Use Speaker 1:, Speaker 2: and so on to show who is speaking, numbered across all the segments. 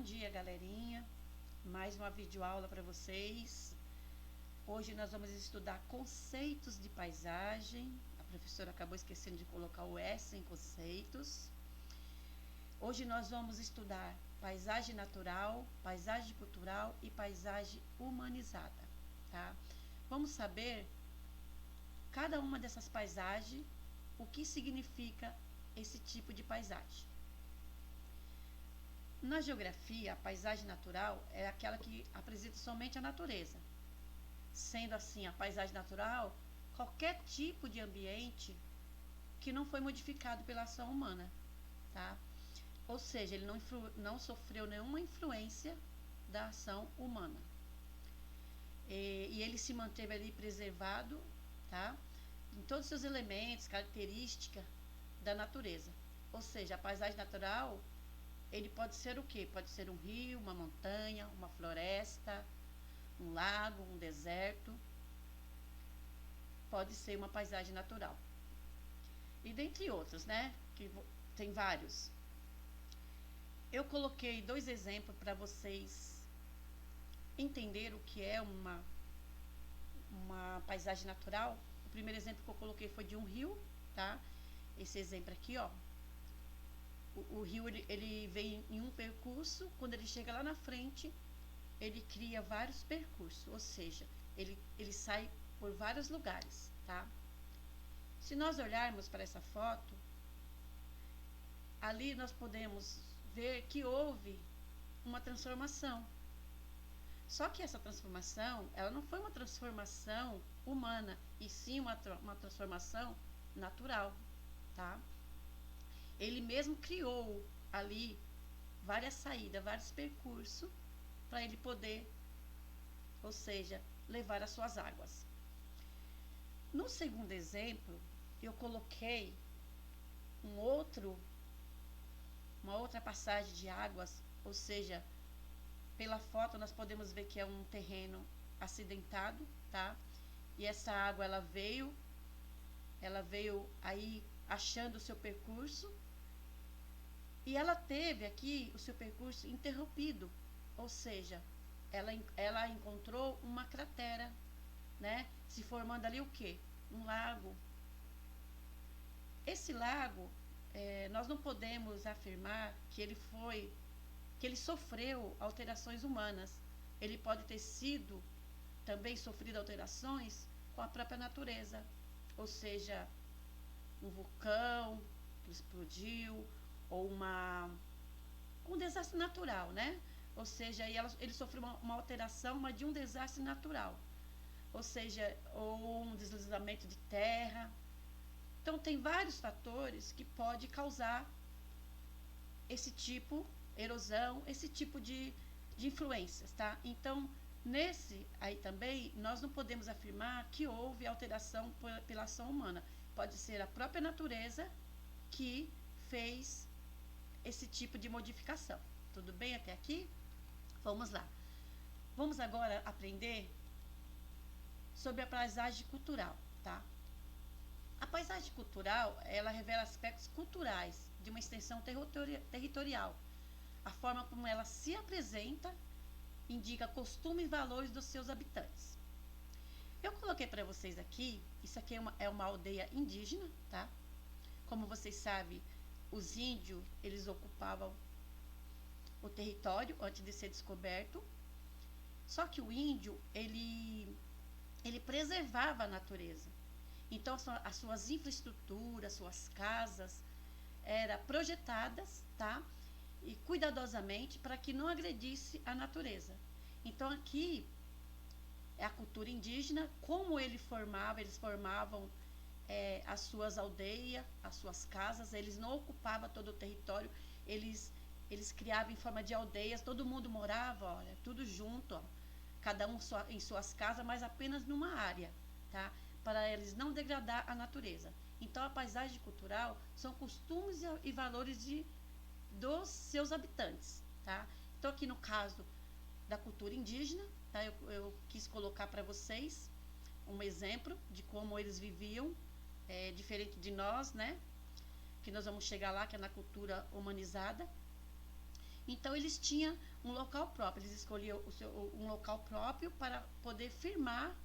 Speaker 1: dia, galerinha. Mais uma videoaula para vocês. Hoje nós vamos estudar conceitos de paisagem. A professora acabou esquecendo de colocar o S em conceitos. Hoje nós vamos estudar paisagem natural, paisagem cultural e paisagem humanizada, tá? Vamos saber cada uma dessas paisagens, o que significa esse tipo de paisagem. Na geografia, a paisagem natural é aquela que apresenta somente a natureza. Sendo assim, a paisagem natural, qualquer tipo de ambiente que não foi modificado pela ação humana, tá? Ou seja, ele não sofreu nenhuma influência da ação humana. E ele se manteve ali preservado, tá? Em todos os seus elementos, características da natureza. Ou seja, a paisagem natural, ele pode ser o quê? Pode ser um rio, uma montanha, uma floresta, um lago, um deserto. Pode ser uma paisagem natural. E dentre outros, né? Que tem vários. Eu coloquei dois exemplos para vocês entenderem o que é uma paisagem natural. O primeiro exemplo que eu coloquei foi de um rio, tá? Esse exemplo aqui, ó. O rio, ele vem em um percurso, quando ele chega lá na frente, ele cria vários percursos, ou seja, ele sai por vários lugares, tá? Se nós olharmos para essa foto, ali nós podemos ver que houve uma transformação. Só que essa transformação, ela não foi uma transformação humana, e sim uma transformação natural, tá? Ele mesmo criou ali várias saídas, vários percursos para ele poder, ou seja, levar as suas águas. No segundo exemplo, eu coloquei uma outra passagem de águas, ou seja, pela foto nós podemos ver que é um terreno acidentado, tá? E essa água ela veio aí achando o seu percurso, e ela teve aqui o seu percurso interrompido, ou seja, ela encontrou uma cratera, né? Se formando ali o quê? Um lago. Esse lago, nós não podemos afirmar que ele sofreu alterações humanas. Ele pode ter sido também sofrido alterações com a própria natureza, ou seja, um vulcão que explodiu, ou um desastre natural, né? Ou seja, ele sofreu uma alteração, mas de um desastre natural. Ou seja, ou um deslizamento de terra. Então, tem vários fatores que podem causar esse tipo, erosão, esse tipo de influências, tá? Então, nesse aí também, nós não podemos afirmar que houve alteração pela ação humana. Pode ser a própria natureza que fez esse tipo de modificação. Tudo bem até aqui? Vamos lá. Vamos agora aprender sobre a paisagem cultural, tá? A paisagem cultural, ela revela aspectos culturais de uma extensão territorial. A forma como ela se apresenta indica costumes e valores dos seus habitantes. Eu coloquei para vocês aqui, isso aqui é uma aldeia indígena, tá? Como vocês sabem, os índios, eles ocupavam o território antes de ser descoberto. Só que o índio, ele preservava a natureza. Então, as suas infraestruturas, suas casas, eram projetadas, tá? E cuidadosamente para que não agredisse a natureza. Então, aqui é a cultura indígena, como eles formavam as suas aldeias, as suas casas, eles não ocupavam todo o território, eles criavam em forma de aldeias, todo mundo morava, olha, tudo junto, ó, cada um em suas casas, mas apenas numa área, tá? Para eles não degradar a natureza. Então, a paisagem cultural são costumes e valores dos seus habitantes, tá? Então, aqui no caso da cultura indígena, tá? Eu quis colocar para vocês um exemplo de como eles viviam, diferente de nós, né? Que nós vamos chegar lá, que é na cultura humanizada. Então, eles tinham um local próprio. Eles escolhiam um local próprio para poder firmar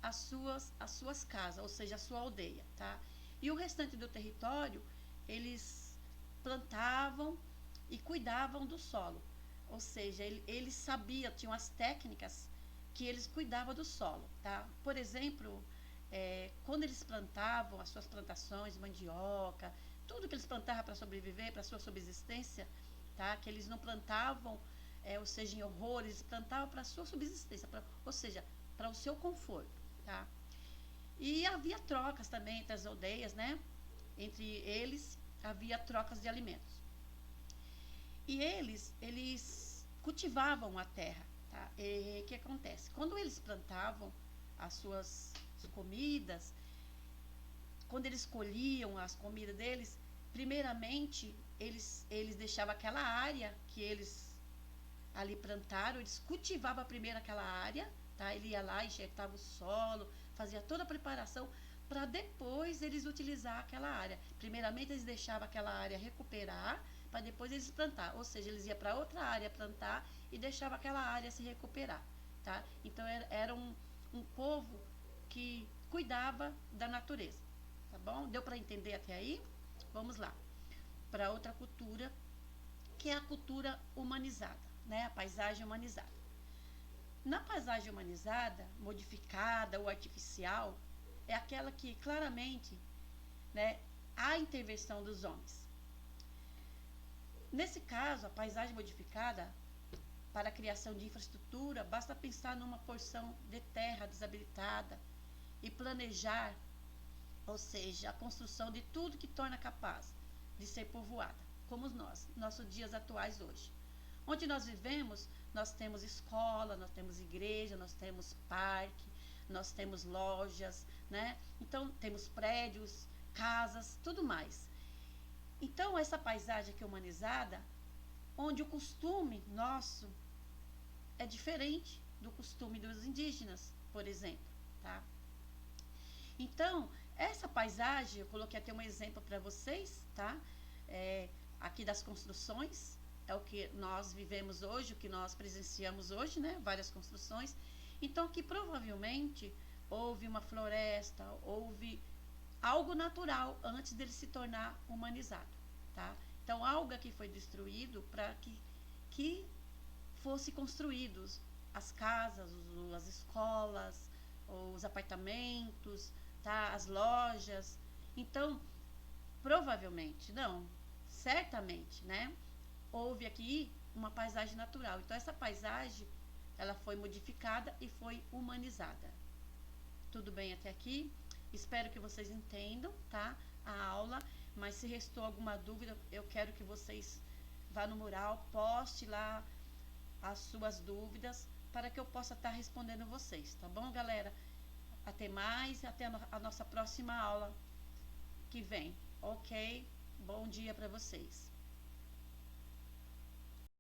Speaker 1: as suas casas, ou seja, a sua aldeia, tá? E o restante do território, eles plantavam e cuidavam do solo. Ou seja, eles sabiam, tinham as técnicas que eles cuidavam do solo, tá? Por exemplo, quando eles plantavam as suas plantações, mandioca, tudo que eles plantavam para sobreviver, para sua subsistência, tá? Que eles não plantavam, ou seja, em horrores, eles plantavam para sua subsistência, ou seja, para o seu conforto, tá? E havia trocas também entre as aldeias, né? Entre eles havia trocas de alimentos. E eles cultivavam a terra, tá? E o que acontece? Quando eles plantavam as suas comidas, quando eles colhiam as comidas deles, primeiramente eles deixavam aquela área que eles ali plantaram, eles cultivavam primeiro aquela área, tá? Ele ia lá, enxertava o solo, fazia toda a preparação para depois eles utilizar aquela área. Primeiramente eles deixavam aquela área recuperar para depois eles plantar, ou seja, eles iam para outra área plantar e deixavam aquela área se recuperar, tá? Então era um povo que cuidava da natureza, tá bom? Deu para entender até aí? Vamos lá para outra cultura, que é a cultura humanizada, né? A paisagem humanizada. Na paisagem humanizada, modificada ou artificial, é aquela que claramente, né, há intervenção dos homens. Nesse caso, a paisagem modificada para a criação de infraestrutura, basta pensar numa porção de terra desabilitada e planejar, ou seja, a construção de tudo que torna capaz de ser povoada, como nossos dias atuais hoje. Onde nós vivemos, nós temos escola, nós temos igreja, nós temos parque, nós temos lojas, né? Então, temos prédios, casas, tudo mais. Então, essa paisagem aqui humanizada, onde o costume nosso é diferente do costume dos indígenas, por exemplo, tá? Então, essa paisagem, eu coloquei até um exemplo para vocês, tá? Aqui das construções, é o que nós vivemos hoje, o que nós presenciamos hoje, né? Várias construções. Então, aqui provavelmente houve uma floresta, houve algo natural antes dele se tornar humanizado, tá? Então, algo aqui foi destruído para que fosse construídos as casas, as escolas, os apartamentos, tá? As lojas. Então, provavelmente, não, certamente, né? Houve aqui uma paisagem natural. Então, essa paisagem, ela foi modificada e foi humanizada. Tudo bem até aqui? Espero que vocês entendam, tá? A aula. Mas se restou alguma dúvida, eu quero que vocês vá no mural, poste lá as suas dúvidas para que eu possa estar respondendo vocês, tá bom, galera? Até mais, até a nossa próxima aula que vem, ok? Bom dia para vocês.